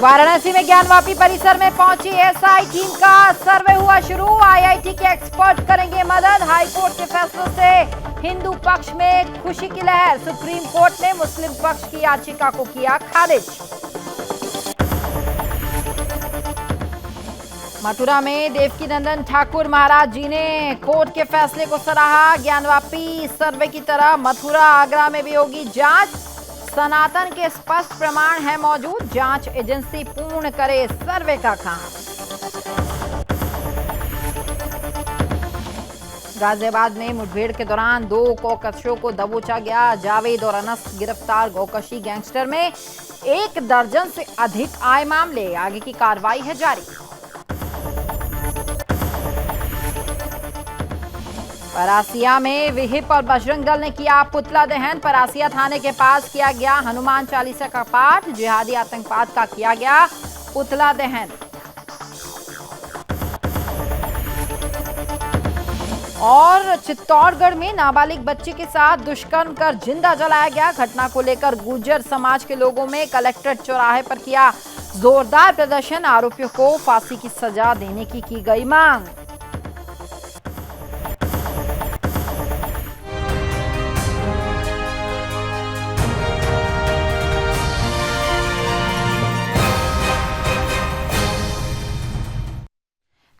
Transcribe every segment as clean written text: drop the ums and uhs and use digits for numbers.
वाराणसी में ज्ञानवापी परिसर में पहुंची एसआई टीम का सर्वे हुआ शुरू। आईआईटी के एक्सपर्ट करेंगे मदद। हाईकोर्ट के फैसलों से हिंदू पक्ष में खुशी की लहर। सुप्रीम कोर्ट ने मुस्लिम पक्ष की याचिका को किया खारिज। मथुरा में देवकीनंदन ठाकुर महाराज जी ने कोर्ट के फैसले को सराहा। ज्ञानवापी सर्वे की तरह मथुरा आगरा में भी होगी जांच। सनातन के स्पष्ट प्रमाण है मौजूद। जांच एजेंसी पूर्ण करे सर्वे का काम। गाजियाबाद में मुठभेड़ के दौरान 2 गौकशों को दबोचा गया। जावेद और अनस गिरफ्तार। गौकशी गैंगस्टर में 1 दर्जन से अधिक आए मामले। आगे की कार्रवाई है जारी। परासिया में विहिप और बजरंग दल ने किया पुतला दहन। परासिया थाने के पास किया गया हनुमान चालीसा का पाठ। जिहादी आतंकवाद का किया गया पुतला दहन। और चित्तौड़गढ़ में नाबालिग बच्ची के साथ दुष्कर्म कर जिंदा जलाया गया। घटना को लेकर गुर्जर समाज के लोगों में कलेक्ट्रेट चौराहे पर किया जोरदार प्रदर्शन। आरोपियों को फांसी की सजा देने की गई मांग।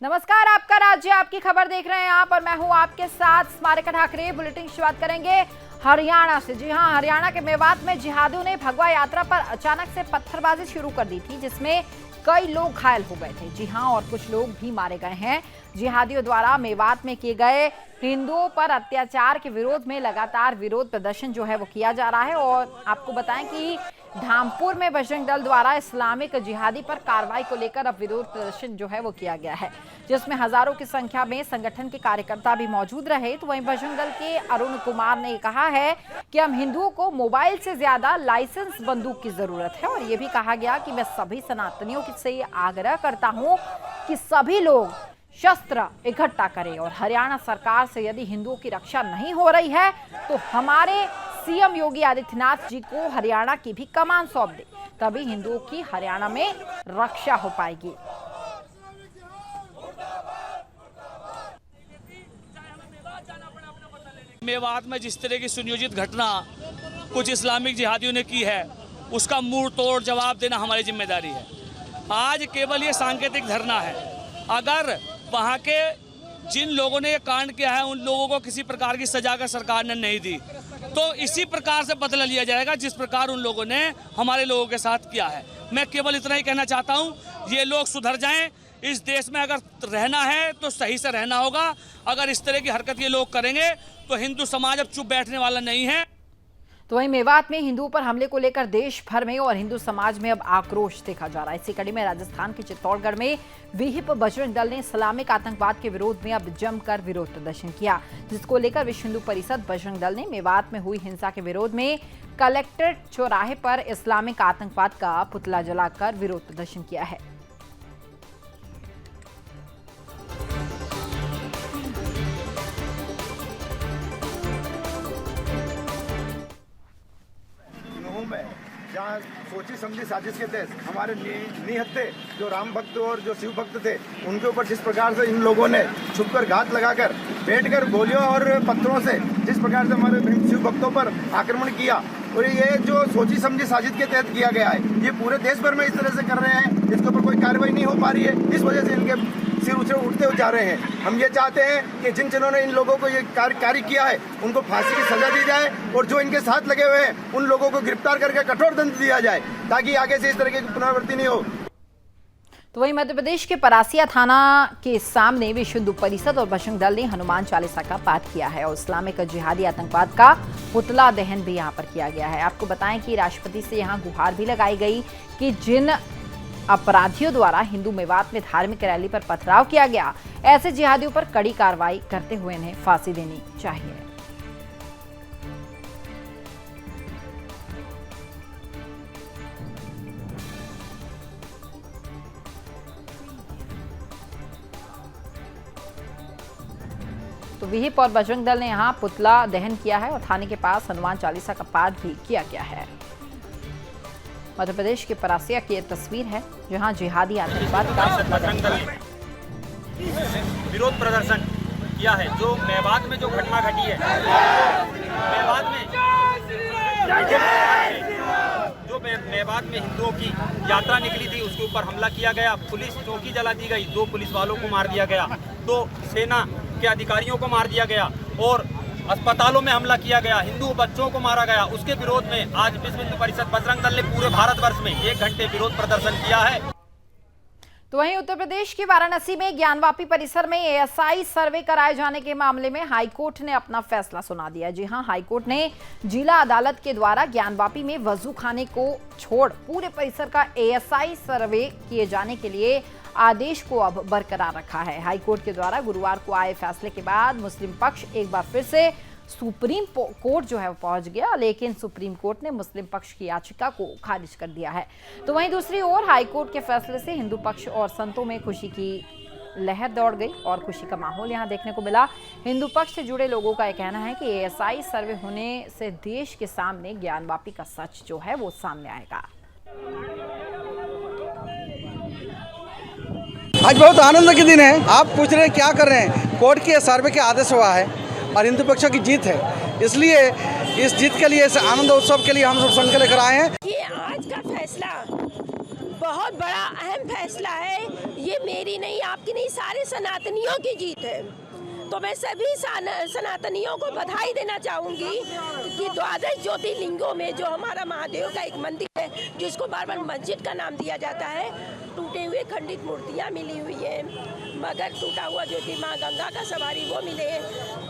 नमस्कार, आपका राज्य आपकी खबर देख रहे हैं आप और मैं हूं आपके साथ स्मारिका ठाकरे। बुलेटिन की शुरुआत करेंगे हरियाणा से। जी हां, हरियाणा के मेवात में जिहादियों ने भगवा यात्रा पर अचानक से पत्थरबाजी शुरू कर दी थी, जिसमें कई लोग घायल हो गए थे। जी हां, और कुछ लोग भी मारे गए हैं। जिहादियों द्वारा मेवात में किए गए हिंदुओं पर अत्याचार के विरोध में लगातार विरोध प्रदर्शन जो है वो किया जा रहा है। और आपको बताएं कि धामपुर में बजरंग दल द्वारा इस्लामिक जिहादी पर कार्रवाई को लेकर अब विरोध प्रदर्शन जो है वो किया गया है, जिसमें हजारों की संख्या में संगठन के कार्यकर्ता भी मौजूद रहे। तो वहीं बजरंग दल के अरुण कुमार ने कहा है कि हम हिंदुओं को मोबाइल से ज्यादा लाइसेंस बंदूक की जरूरत है। और ये भी कहा गया कि मैं सभी सनातनियों से आग्रह करता हूं कि सभी लोग शस्त्र इकट्ठा करें और हरियाणा सरकार से यदि हिंदुओं की रक्षा नहीं हो रही है तो हमारे सीएम योगी आदित्यनाथ जी को हरियाणा की भी कमान सौंप दे, तभी हिंदुओं की हरियाणा में रक्षा हो पाएगी। मेवात में जिस तरह की सुनियोजित घटना कुछ इस्लामिक जिहादियों ने की है, उसका मुंह तोड़ जवाब देना हमारी जिम्मेदारी है। आज केवल ये सांकेतिक धरना है। अगर वहाँ के जिन लोगों ने ये कांड किया है उन लोगों को किसी प्रकार की सजा का सरकार ने नहीं दी, तो इसी प्रकार से बदला लिया जाएगा जिस प्रकार उन लोगों ने हमारे लोगों के साथ किया है। मैं केवल इतना ही कहना चाहता हूँ, ये लोग सुधर जाएं। इस देश में अगर रहना है तो सही से रहना होगा। अगर इस तरह की हरकत ये लोग करेंगे तो हिंदू समाज अब चुप बैठने वाला नहीं है। तो वहीं मेवात में हिंदुओं पर हमले को लेकर देश भर में और हिंदू समाज में अब आक्रोश देखा जा रहा है। इसी कड़ी में राजस्थान के चित्तौड़गढ़ में विहिप बजरंग दल ने इस्लामिक आतंकवाद के विरोध में अब जमकर विरोध प्रदर्शन किया, जिसको लेकर विश्व हिंदू परिषद बजरंग दल ने मेवात में हुई हिंसा के विरोध में कलेक्ट्रेट चौराहे पर इस्लामिक आतंकवाद का पुतला जलाकर विरोध प्रदर्शन किया है। जहाँ सोची समझी साजिश के तहत हमारे निहत्थे जो राम भक्त और जो शिव भक्त थे उनके ऊपर जिस प्रकार से इन लोगों ने छुपकर घात लगाकर बैठकर गोलियों और पत्थरों से जिस प्रकार से हमारे शिव भक्तों पर आक्रमण किया, और ये जो सोची समझी साजिश के तहत किया गया है, ये पूरे देश भर में इस तरह से कर रहे हैं। इसके ऊपर कोई कार्रवाई नहीं हो पा रही है, इस वजह से इनके सिर उठते जा रहे हैं। हम ये चाहते हैं कि जिन्होंने इन लोगों को ये कार्य किया है उनको फांसी की सजा दी जाए और जो इनके साथ लगे हुए हैं उन लोगों को गिरफ्तार करके कठोर दंड दिया जाए, ताकि आगे से इस तरह की पुनरावृत्ति नहीं हो। तो वहीं मध्य प्रदेश के परासिया थाना के सामने विश्व हिंदू परिषद और बजरंग दल ने हनुमान चालीसा का पाठ किया है और इस्लामिक जिहादी आतंकवाद का पुतला दहन भी यहां पर किया गया है। आपको बताएं कि राष्ट्रपति से यहां गुहार भी लगाई गई कि जिन अपराधियों द्वारा हिंदू मेवात में धार्मिक रैली पर पथराव किया गया, ऐसे जिहादियों पर कड़ी कार्रवाई करते हुए इन्हें फांसी देनी चाहिए। तो विहिप और बजरंग दल ने यहां पुतला दहन किया है और थाने के पास हनुमान चालीसा का पाठ भी किया गया है। मध्य प्रदेश के परासिया की यह तस्वीर है, जहां जिहादी आतंकवाद का बजरंग दल ने विरोध प्रदर्शन किया है। जो मेवात में जो घटना घटी है, मेवात में हिंदुओं की यात्रा निकली थी, उसके ऊपर हमला किया गया, पुलिस चौकी जला दी गई, 2 पुलिस वालों को मार दिया गया, 2 सेना के अधिकारियों को मार दिया गया और अस्पतालों में हमला किया गया, हिंदू बच्चों को मारा गया। उसके विरोध में आज विश्व हिंदू परिषद बजरंग दल ने पूरे भारतवर्ष में 1 घंटे विरोध प्रदर्शन किया है। तो वहीं उत्तर प्रदेश के वाराणसी में ज्ञानवापी परिसर में एएसआई सर्वे कराए जाने के मामले में हाईकोर्ट ने अपना फैसला सुना दिया। जी हां, हाईकोर्ट ने जिला अदालत के द्वारा ज्ञानवापी में वजू खाने को छोड़ पूरे परिसर का एएसआई सर्वे किए जाने के लिए आदेश को अब बरकरार रखा है। हाईकोर्ट के द्वारा गुरुवार को आए फैसले के बाद मुस्लिम पक्ष एक बार फिर से सुप्रीम कोर्ट जो है वो पहुंच गया, लेकिन सुप्रीम कोर्ट ने मुस्लिम पक्ष की याचिका को खारिज कर दिया है। तो वहीं दूसरी ओर हाईकोर्ट के फैसले से हिंदू पक्ष और संतों में खुशी की लहर दौड़ गई और खुशी का माहौल यहां देखने को मिला। हिंदू पक्ष से जुड़े लोगों का यह कहना है कि एएसआई सर्वे होने से देश के सामने ज्ञानवापी का सच जो है वो सामने आएगा। आज बहुत आनंद के दिन है। आप पूछ रहे हैं क्या कर रहे हैं? कोर्ट के सर्वे के आदेश हुआ है और हिंदू पक्ष की जीत है, इसलिए इस जीत के लिए, इस आनंद उत्सव के लिए हम सब संकल्प लेकर आए हैं। ये आज का फैसला बहुत बड़ा अहम फैसला है। ये मेरी नहीं, आपकी नहीं, सारे सनातनियों की जीत है। तो मैं सभी सनातनियों को बधाई देना चाहूँगी कि 12 ज्योतिर्लिंगों में जो हमारा महादेव का एक मंदिर है, जिसको बार बार मस्जिद का नाम दिया जाता है, टूटे हुए खंडित मूर्तियाँ मिली हुई है, मगर टूटा हुआ ज्योति माँ गंगा का सवारी वो मिले।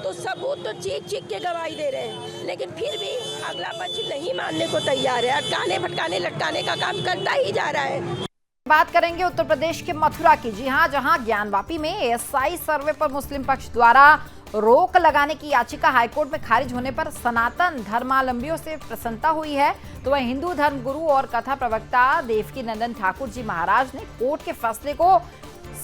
तो सबूत तो चीख चीख के गवाही दे रहे हैं, लेकिन फिर भी अगला पक्ष नहीं मानने को तैयार है, अटकाने भटकाने लटकाने का काम करता ही जा रहा है। बात करेंगे उत्तर प्रदेश के मथुरा की। जी हां, जहां ज्ञानवापी में एएसआई सर्वे पर मुस्लिम पक्ष द्वारा रोक लगाने की याचिका हाईकोर्ट में खारिज होने पर सनातन धर्मावलंबियों से प्रसन्नता हुई है। तो वह हिंदू धर्मगुरु और कथा प्रवक्ता देवकीनंदन ठाकुर जी महाराज ने कोर्ट के फैसले को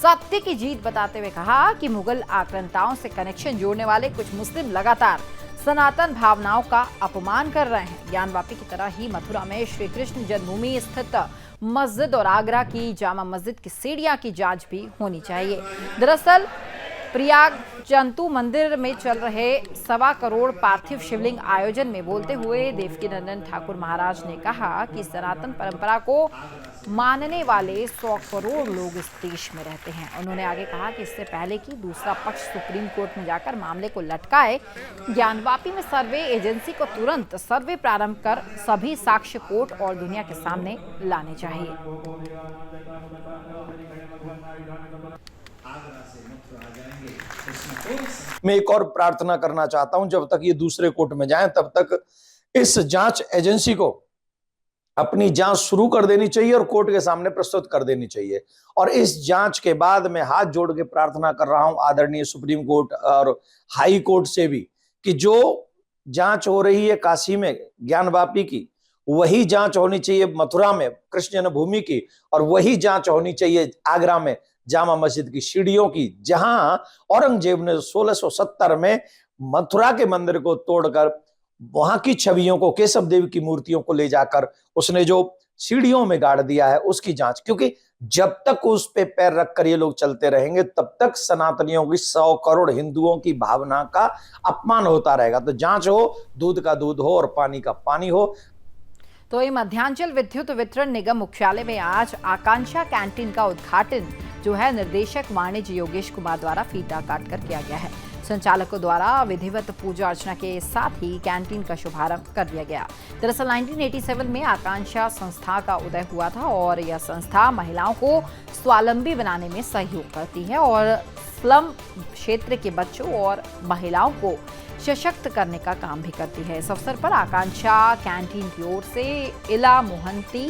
सत्य की जीत बताते हुए कहा कि मुगल आक्रांताओं से कनेक्शन जोड़ने वाले कुछ मुस्लिम लगातार सनातन भावनाओं का अपमान कर रहे हैं। ज्ञानवापी की तरह ही मथुरा में श्री कृष्ण जन्मभूमि स्थित मस्जिद और आगरा की जामा मस्जिद की सीढ़ियां की जांच भी होनी चाहिए। दरअसल प्रयाग जंतु मंदिर में चल रहे 1.25 करोड़ पार्थिव शिवलिंग आयोजन में बोलते हुए देवकीनंदन ठाकुर महाराज ने कहा कि सनातन परंपरा को मानने वाले 100 करोड़ लोग इस देश में रहते हैं। उन्होंने आगे कहा कि इससे पहले कि दूसरा पक्ष सुप्रीम कोर्ट में जाकर मामले को लटकाए, ज्ञानवापी में सर्वे एजेंसी को तुरंत सर्वे प्रारंभ कर सभी साक्ष्य कोर्ट और दुनिया के सामने लाने चाहिए। मैं एक और प्रार्थना करना चाहता हूं, जब तक ये दूसरे कोर्ट में जाएं तब तक इस जांच एजेंसी को अपनी जांच शुरू कर देनी चाहिए और कोर्ट के सामने प्रस्तुत कर देनी चाहिए। और इस जांच के बाद मैं हाथ जोड़ के प्रार्थना कर रहा हूं आदरणीय सुप्रीम कोर्ट और हाई कोर्ट से भी कि जो जांच हो रही है काशी में ज्ञानवापी की, वही जांच होनी चाहिए मथुरा में कृष्ण जन्मभूमि की, और वही जांच होनी चाहिए आगरा में जामा मस्जिद की सीढ़ियों की, जहां औरंगजेब ने 1670 में मथुरा के मंदिर को तोड़कर वहां की छवियों को, केशव देव की मूर्तियों को ले जाकर उसने जो सीढ़ियों में गाड़ दिया है, उसकी जांच। क्योंकि जब तक उस पे पैर रखकर ये लोग चलते रहेंगे तब तक सनातनियों की 100 करोड़ हिंदुओं की भावना का अपमान होता रहेगा। तो जांच हो, दूध का दूध हो और पानी का पानी हो। तो ये मध्यांचल विद्युत वितरण निगम मुख्यालय में आज आकांक्षा कैंटीन का उद्घाटन जो है निर्देशक वाणिज्य योगेश कुमार द्वारा फीता काटकर किया गया है। संचालकों द्वारा विधिवत पूजा अर्चना के साथ ही कैंटीन का शुभारंभ कर दिया गया। दरअसल 1987 में आकांक्षा संस्था का उदय हुआ था और यह संस्था महिलाओं को स्वावलंबी बनाने में सहयोग करती है और स्लम क्षेत्र के बच्चों और महिलाओं को सशक्त करने का काम भी करती है। इस अवसर पर आकांक्षा कैंटीन की ओर से इला मोहंती,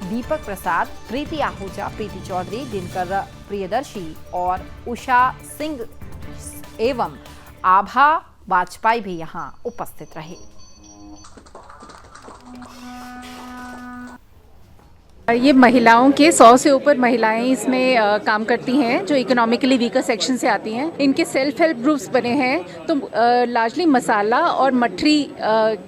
दीपक प्रसाद, प्रीति आहूजा, प्रीति चौधरी, दिनकर प्रियदर्शी और उषा सिंह एवं आभा वाजपेयी भी यहां उपस्थित रहे। ये महिलाओं के 100 से ऊपर महिलाएं इसमें काम करती हैं जो इकोनॉमिकली वीकर सेक्शन से आती हैं। इनके सेल्फ हेल्प ग्रुप्स बने हैं। तो लार्जली मसाला और मठरी,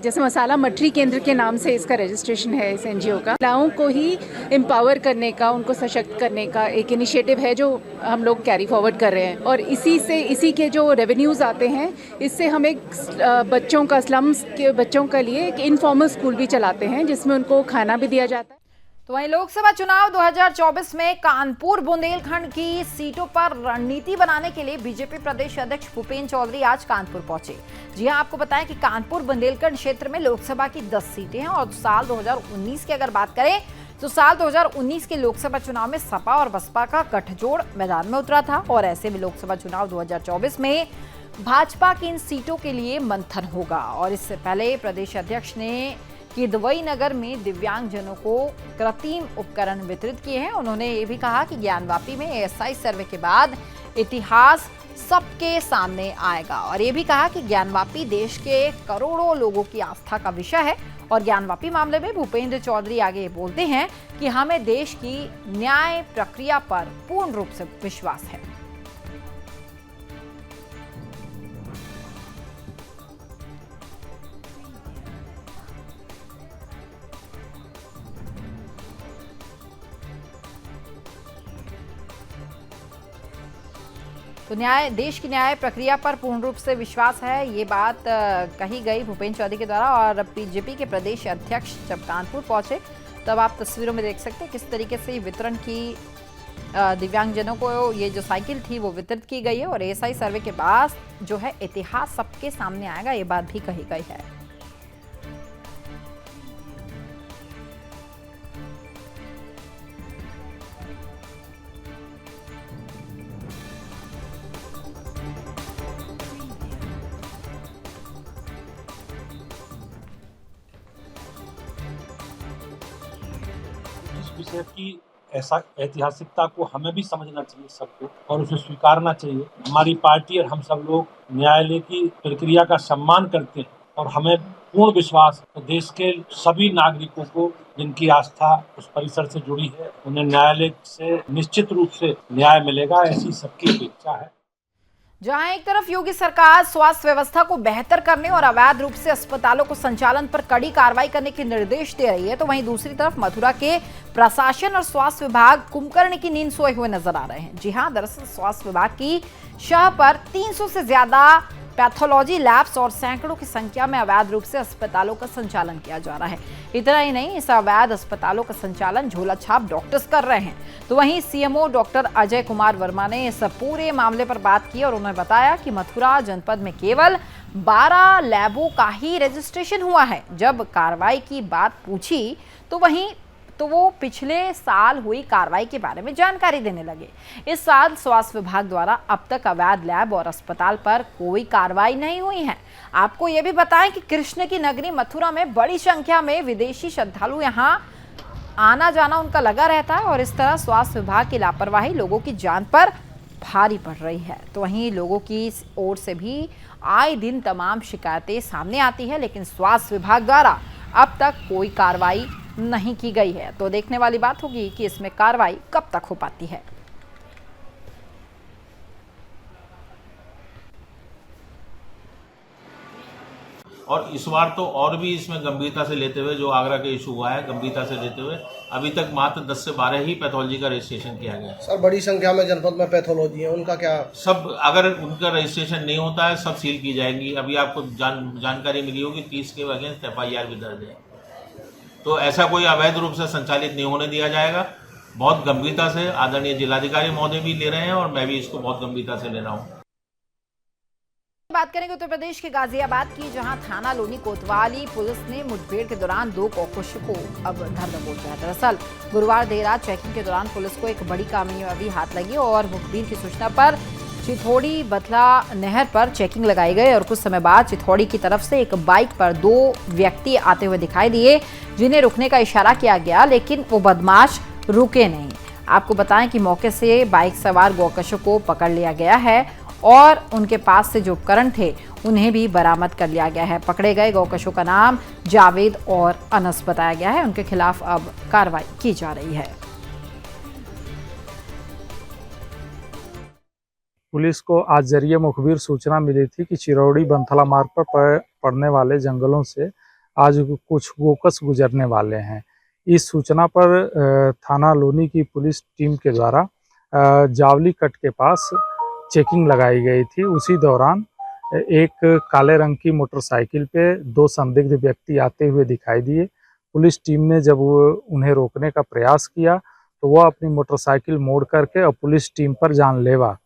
जैसे मसाला मठरी केंद्र के नाम से इसका रजिस्ट्रेशन है इस एनजीओ का। महिलाओं को ही एम्पावर करने का, उनको सशक्त करने का एक इनिशिएटिव है जो हम लोग कैरी फॉरवर्ड कर रहे हैं। और इसी के जो रेवेन्यूज़ आते हैं, इससे हम एक बच्चों का, स्लम्स के बच्चों के लिए एक इनफॉर्मल स्कूल भी चलाते हैं जिसमें उनको खाना भी दिया जाता है। तो वहीं लोकसभा चुनाव 2024 में कानपुर बुंदेलखंड की सीटों पर रणनीति बनाने के लिए बीजेपी प्रदेश अध्यक्ष भूपेंद्र चौधरी आज कानपुर पहुंचे। जी हां, आपको बताएं कि कानपुर बुंदेलखंड क्षेत्र में लोकसभा की 10 सीटें हैं और साल 2019 की अगर बात करें तो साल 2019 के लोकसभा चुनाव में सपा और बसपा का गठजोड़ मैदान में उतरा था और ऐसे में लोकसभा चुनाव 2024 में भाजपा की इन सीटों के लिए मंथन होगा। और इससे पहले प्रदेश अध्यक्ष ने किदवई नगर में दिव्यांगजनों को कृत्रिम उपकरण वितरित किए हैं। उन्होंने ये भी कहा कि ज्ञानवापी में एएसआई सर्वे के बाद इतिहास सबके सामने आएगा और ये भी कहा कि ज्ञानवापी देश के करोड़ों लोगों की आस्था का विषय है। और ज्ञानवापी मामले में भूपेंद्र चौधरी आगे बोलते हैं कि हमें देश की न्याय प्रक्रिया पर पूर्ण रूप से विश्वास है। तो देश की न्याय प्रक्रिया पर पूर्ण रूप से विश्वास है, ये बात कही गई भूपेंद्र चौधरी के द्वारा। और बीजेपी के प्रदेश अध्यक्ष जब कानपुर पहुंचे तब आप तस्वीरों में देख सकते हैं किस तरीके से वितरण की, दिव्यांगजनों को ये जो साइकिल थी वो वितरित की गई है। और एएसआई सर्वे के बाद जो है इतिहास सबके सामने आएगा, ये बात भी कही गई है। विषय की ऐसा ऐतिहासिकता को हमें भी समझना चाहिए सबको और उसे स्वीकारना चाहिए। हमारी पार्टी और हम सब लोग न्यायालय की प्रक्रिया का सम्मान करते हैं और हमें पूर्ण विश्वास है देश के सभी नागरिकों को जिनकी आस्था उस परिसर से जुड़ी है उन्हें न्यायालय से निश्चित रूप से न्याय मिलेगा, ऐसी सबकी अपेक्षा है। जहां एक तरफ योगी सरकार स्वास्थ्य व्यवस्था को बेहतर करने और अवैध रूप से अस्पतालों को संचालन पर कड़ी कार्रवाई करने के निर्देश दे रही है, तो वहीं दूसरी तरफ मथुरा के प्रशासन और स्वास्थ्य विभाग कुंभकर्ण की नींद सोए हुए नजर आ रहे हैं। जी हां, दरअसल स्वास्थ्य विभाग की शह पर 300 से ज्यादा पैथोलॉजी लैब्स और सैकड़ों की संख्या में अवैध रूप से अस्पतालों का संचालन किया जा रहा है। इतना ही नहीं, इस अवैध अस्पतालों का संचालन झोला छाप डॉक्टर्स कर रहे हैं। तो वहीं सीएमओ डॉक्टर अजय कुमार वर्मा ने इस पूरे मामले पर बात की और उन्होंने बताया कि मथुरा जनपद में केवल 12 लैबों का ही रजिस्ट्रेशन हुआ है। जब कार्रवाई की बात पूछी तो वो पिछले साल हुई कार्रवाई के बारे में जानकारी देने लगे। इस साल स्वास्थ्य विभाग द्वारा अब तक अवैध लैब और अस्पताल पर कोई कार्रवाई नहीं हुई है। आपको ये भी बताएं कि कृष्ण की नगरी मथुरा में बड़ी संख्या में विदेशी श्रद्धालु यहाँ आना जाना उनका लगा रहता है और इस तरह स्वास्थ्य विभाग की लापरवाही लोगों की जान पर भारी पड़ रही है। तो वहीं लोगों की ओर से भी आए दिन तमाम शिकायतें सामने आती है, लेकिन स्वास्थ्य विभाग द्वारा अब तक कोई कार्रवाई नहीं की गई है। तो देखने वाली बात होगी कि इसमें कार्रवाई कब तक हो पाती है। और इस बार तो और भी इसमें गंभीरता से लेते हुए जो आगरा का इशू हुआ है, गंभीरता से लेते हुए अभी तक मात्र 10 से 12 ही पैथोलॉजी का रजिस्ट्रेशन किया गया है। सर, बड़ी संख्या में जनपद में पैथोलॉजी है, उनका क्या? सब अगर उनका रजिस्ट्रेशन नहीं होता है सब सील की जाएंगी। अभी आपको जानकारी मिली होगी 30 के अगेंस्ट FIR भी दर्ज है। तो ऐसा कोई अवैध रूप से संचालित नहीं होने दिया जाएगा। बहुत गंभीरता से आदरणीय जिलाधिकारी महोदय भी ले रहे हैं और मैं भी इसको बहुत गंभीरता से ले रहा हूँ। बात करेंगे उत्तर प्रदेश के गाजियाबाद की, जहां थाना लोनी कोतवाली पुलिस ने मुठभेड़ के दौरान 2 कौकुश को अब धर दबोच दिया। दरअसल गुरुवार देर रात चेकिंग के दौरान पुलिस को एक बड़ी कामयाबी हाथ लगी और मुखबिर की सूचना पर चिथौड़ी बथला नहर पर चेकिंग लगाई गई और कुछ समय बाद चिथौड़ी की तरफ से एक बाइक पर 2 व्यक्ति आते हुए दिखाई दिए, जिन्हें रुकने का इशारा किया गया, लेकिन वो बदमाश रुके नहीं। आपको बताएं कि मौके से बाइक सवार गौकशों को पकड़ लिया गया है और उनके पास से जो उपकरण थे उन्हें भी बरामद कर लिया गया है। पकड़े गए गौकशों का नाम जावेद और अनस बताया गया है। उनके खिलाफ अब कार्रवाई की जा रही है। पुलिस को आज जरिए मुखबिर सूचना मिली थी कि चिरौड़ी बंथला मार्ग पर पड़ने वाले जंगलों से आज कुछ गोकस गुजरने वाले हैं। इस सूचना पर थाना लोनी की पुलिस टीम के द्वारा जावली कट के पास चेकिंग लगाई गई थी। उसी दौरान एक काले रंग की मोटरसाइकिल पे 2 संदिग्ध व्यक्ति आते हुए दिखाई दिए। पुलिस टीम ने जब उन्हें रोकने का प्रयास किया तो वह अपनी मोटरसाइकिल मोड़ करके और पुलिस टीम पर जानलेवा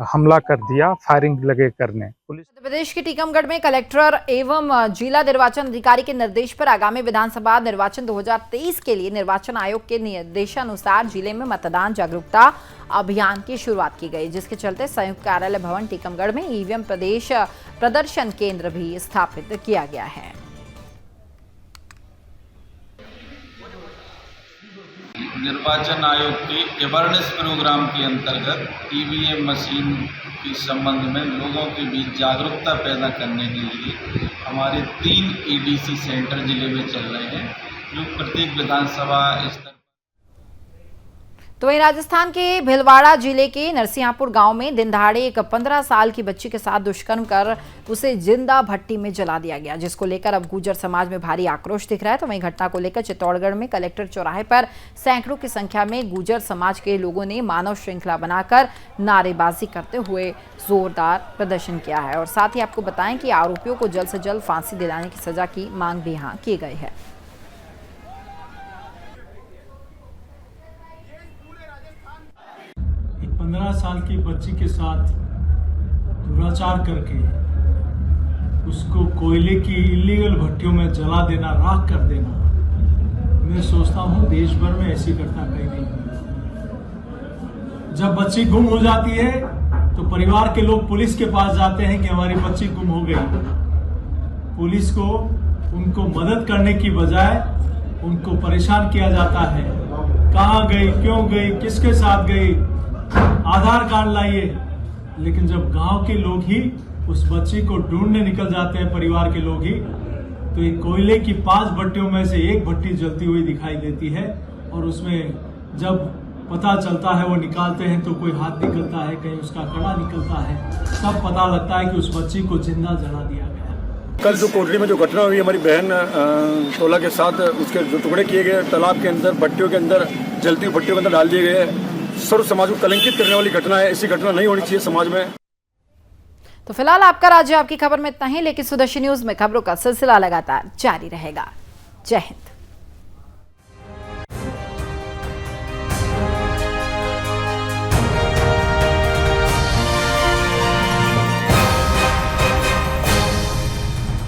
हमला कर दिया, फायरिंग लगे करने। मध्य प्रदेश के टीकमगढ़ में कलेक्टर एवं जिला निर्वाचन अधिकारी के निर्देश पर आगामी विधानसभा निर्वाचन 2023 के लिए निर्वाचन आयोग के निर्देशानुसार जिले में मतदान जागरूकता अभियान की शुरुआत की गई, जिसके चलते संयुक्त कार्यालय भवन टीकमगढ़ में ईवीएम प्रदेश प्रदर्शन केंद्र भी स्थापित किया गया है। निर्वाचन आयोग के अवेयरनेस प्रोग्राम के अंतर्गत ईवीएम मशीन के संबंध में लोगों के बीच जागरूकता पैदा करने के लिए हमारे 3 ईडीसी सेंटर जिले में चल रहे हैं, जो प्रत्येक विधानसभा स्तर। तो वहीं राजस्थान के भीलवाड़ा जिले के नरसिंहपुर गांव में दिन दहाड़े एक 15 साल की बच्ची के साथ दुष्कर्म कर उसे जिंदा भट्टी में जला दिया गया, जिसको लेकर अब गुर्जर समाज में भारी आक्रोश दिख रहा है। तो वहीं घटना को लेकर चित्तौड़गढ़ में कलेक्टर चौराहे पर सैकड़ों की संख्या में गुर्जर समाज के लोगों ने मानव श्रृंखला बनाकर नारेबाजी करते हुए जोरदार प्रदर्शन किया है। और साथ ही आपको बताएं कि आरोपियों को जल्द से जल्द फांसी दिलाने की सजा की मांग भी यहाँ की गई है। 15 साल की बच्ची के साथ दुराचार करके उसको कोयले की इलीगल भट्टियों में जला देना, राख कर देना, मैं सोचता हूँ देश भर में ऐसी घटना कहीं नहीं हुई। जब बच्ची गुम हो जाती है तो परिवार के लोग पुलिस के पास जाते हैं कि हमारी बच्ची गुम हो गई। पुलिस को उनको मदद करने की बजाय उनको परेशान किया जाता है। कहाँ गई, क्यों गई, किसके साथ गई, आधार कार्ड लाइए। लेकिन जब गांव के लोग ही उस बच्ची को ढूंढने निकल जाते हैं, परिवार के लोग ही, तो एक कोयले की 5 भट्टियों में से एक भट्टी जलती हुई दिखाई देती है। और उसमें जब पता चलता है, वो निकालते हैं तो कोई हाथ निकलता है, कहीं उसका कड़ा निकलता है, तब पता लगता है कि उस बच्ची को जिंदा जला दिया गया। कल जो कोटरी में जो घटना हुई, हमारी बहन तोला के साथ उसके जो टुकड़े किए गए तालाब के अंदर, भट्टियों के अंदर, जलती हुई भट्टियों के अंदर डाल दिए गए, सर्व समाज को कलंकित करने वाली घटना है। ऐसी घटना नहीं होनी चाहिए समाज में। तो फिलहाल आपका राज्य आपकी खबर में इतना ही, लेकिन सुदर्शन न्यूज में खबरों का सिलसिला लगातार जारी रहेगा। जय हिंद।